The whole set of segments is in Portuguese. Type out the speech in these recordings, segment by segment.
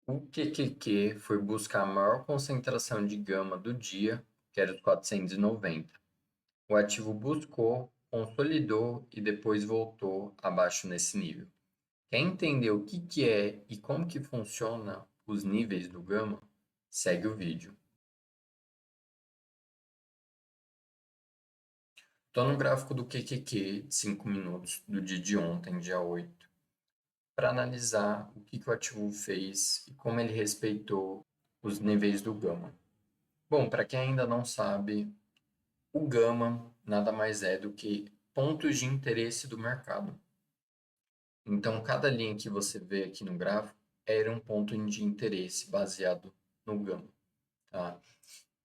O QQQ foi buscar a maior concentração de gama do dia, que era os 490. O ativo buscou, consolidou e depois voltou abaixo nesse nível. Quer entender o que é e como que funciona os níveis do gama? Segue o vídeo. Estou no gráfico do QQQ de 5 minutos do dia de ontem, dia 8, para analisar o que o ativo fez e como ele respeitou os níveis do gama. Bom, para quem ainda não sabe, o gama nada mais é do que pontos de interesse do mercado. Então, cada linha que você vê aqui no gráfico era um ponto de interesse baseado no gama, tá?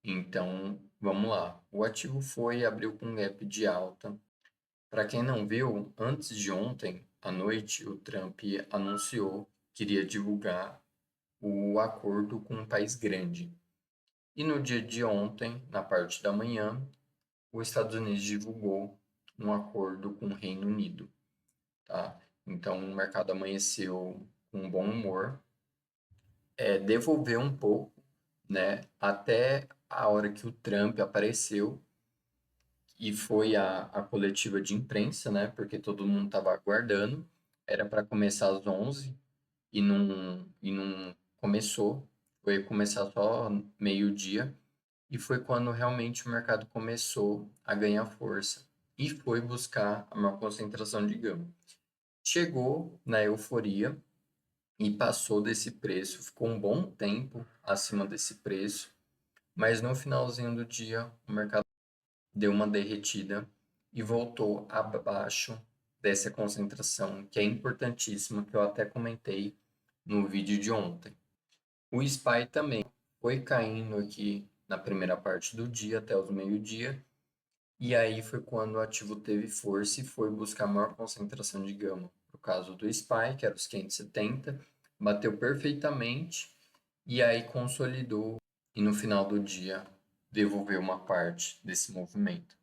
Então, vamos lá. O ativo abriu com um gap de alta. Para quem não viu, antes de ontem à noite, o Trump anunciou que iria divulgar o acordo com um país grande. E no dia de ontem, na parte da manhã, os Estados Unidos divulgou um acordo com o Reino Unido, tá? Então, o mercado amanheceu com um bom humor, devolveu um pouco, né? Até a hora que o Trump apareceu e foi a coletiva de imprensa, né? Porque todo mundo estava aguardando. Era para começar às 11 e não começou. Foi começar só meio-dia. E foi quando realmente o mercado começou a ganhar força e foi buscar a maior concentração de gama. Chegou na euforia e passou desse preço, ficou um bom tempo acima desse preço, mas no finalzinho do dia o mercado deu uma derretida e voltou abaixo dessa concentração, que é importantíssima, que eu até comentei no vídeo de ontem. O SPY também foi caindo aqui na primeira parte do dia até os meio-dia, e aí foi quando o ativo teve força e foi buscar maior concentração de gama. No caso do SPY, que era os 570, bateu perfeitamente e aí consolidou e no final do dia devolveu uma parte desse movimento.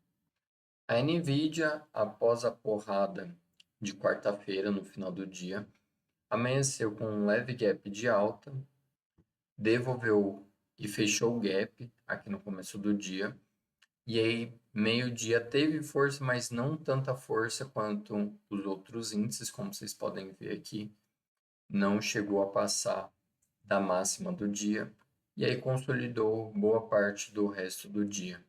A Nvidia, após a porrada de quarta-feira no final do dia, amanheceu com um leve gap de alta, devolveu e fechou o gap aqui no começo do dia. E aí, meio-dia teve força, mas não tanta força quanto os outros índices, como vocês podem ver aqui. Não chegou a passar da máxima do dia. E aí consolidou boa parte do resto do dia.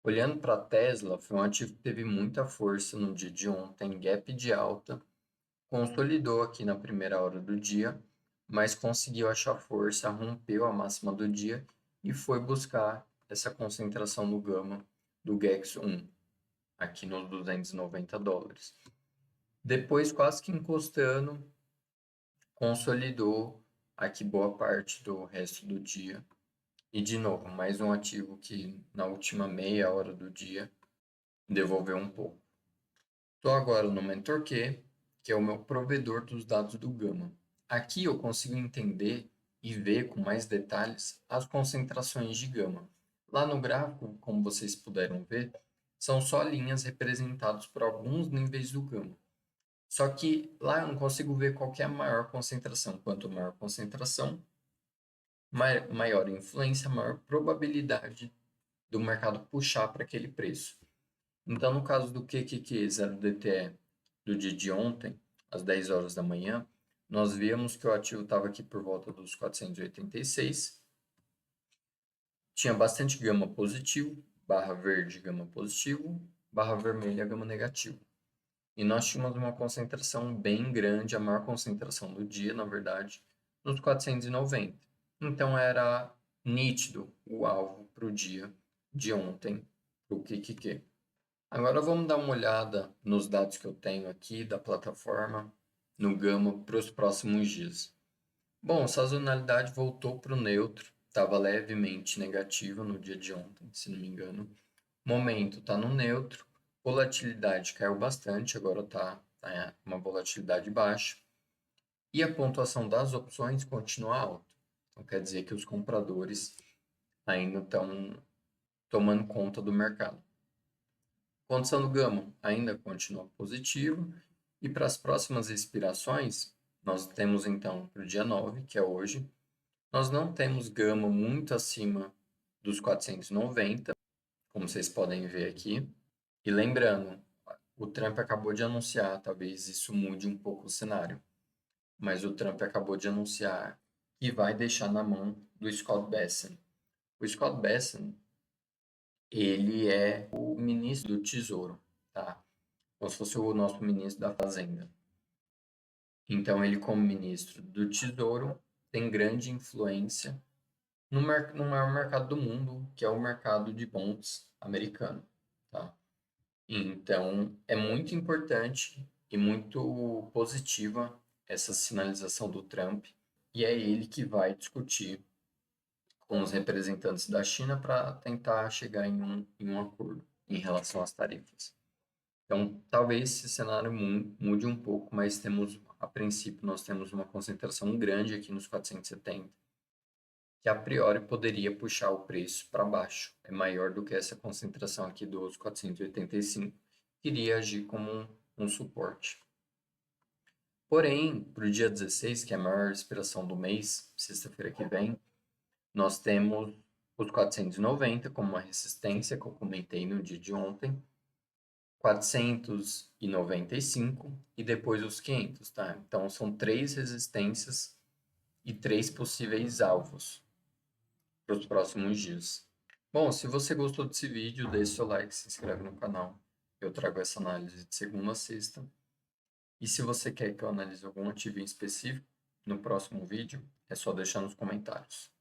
Olhando para a Tesla, foi um ativo que teve muita força no dia de ontem, gap de alta, consolidou aqui na primeira hora do dia, mas conseguiu achar força, rompeu a máxima do dia e foi buscar essa concentração no gama do GEX 1, aqui nos $290. Depois, quase que encostando, consolidou aqui boa parte do resto do dia. E, de novo, mais um ativo que na última meia hora do dia devolveu um pouco. Estou agora no MentorQ, que é o meu provedor dos dados do Gama. Aqui eu consigo entender e ver com mais detalhes as concentrações de gama. Lá no gráfico, como vocês puderam ver, são só linhas representadas por alguns níveis do gama. Só que lá eu não consigo ver qual que é a maior concentração. Quanto maior a concentração, maior a influência, maior probabilidade do mercado puxar para aquele preço. Então, no caso do QQQ0DTE do dia de ontem, às 10 horas da manhã, nós víamos que o ativo estava aqui por volta dos 486. Tinha bastante gama positivo, barra verde, gama positivo, barra vermelha, gama negativo. E nós tínhamos uma concentração bem grande, a maior concentração do dia, na verdade, nos 490. Então, era nítido o alvo para o dia de ontem, para o QQQ. Agora vamos dar uma olhada nos dados que eu tenho aqui da plataforma no Gama para os próximos dias. Bom, sazonalidade voltou para o neutro, estava levemente negativa no dia de ontem, se não me engano. Momento está no neutro, volatilidade caiu bastante, agora está uma volatilidade baixa. E a pontuação das opções continua alta. Então quer dizer que os compradores ainda estão tomando conta do mercado. Condição do gama ainda continua positivo. E para as próximas expirações, nós temos então para o dia 9, que é hoje, Nós não temos gama muito acima dos 490, como vocês podem ver aqui. E lembrando, o Trump acabou de anunciar, talvez isso mude um pouco o cenário, mas o Trump acabou de anunciar que vai deixar na mão do Scott Bessent. O Scott Bessent, ele é o ministro do Tesouro, tá? Como se fosse o nosso ministro da Fazenda. Então, ele, como ministro do Tesouro, tem grande influência no maior mercado do mundo, que é o mercado de bonds americano, tá? Então, é muito importante e muito positiva essa sinalização do Trump, e é ele que vai discutir com os representantes da China para tentar chegar em um acordo em relação às tarifas. Então, talvez esse cenário mude um pouco, mas a princípio, nós temos uma concentração grande aqui nos 470, que a priori poderia puxar o preço para baixo. É maior do que essa concentração aqui dos 485, que iria agir como um suporte. Porém, para o dia 16, que é a maior expiração do mês, sexta-feira que vem, nós temos os 490 como uma resistência, que eu comentei no dia de ontem, 495 e depois os 500, tá? Então, são 3 resistências e 3 possíveis alvos para os próximos dias. Bom, se você gostou desse vídeo, deixe seu like, se inscreve no canal. Eu trago essa análise de segunda a sexta. E se você quer que eu analise algum ativo em específico no próximo vídeo, é só deixar nos comentários.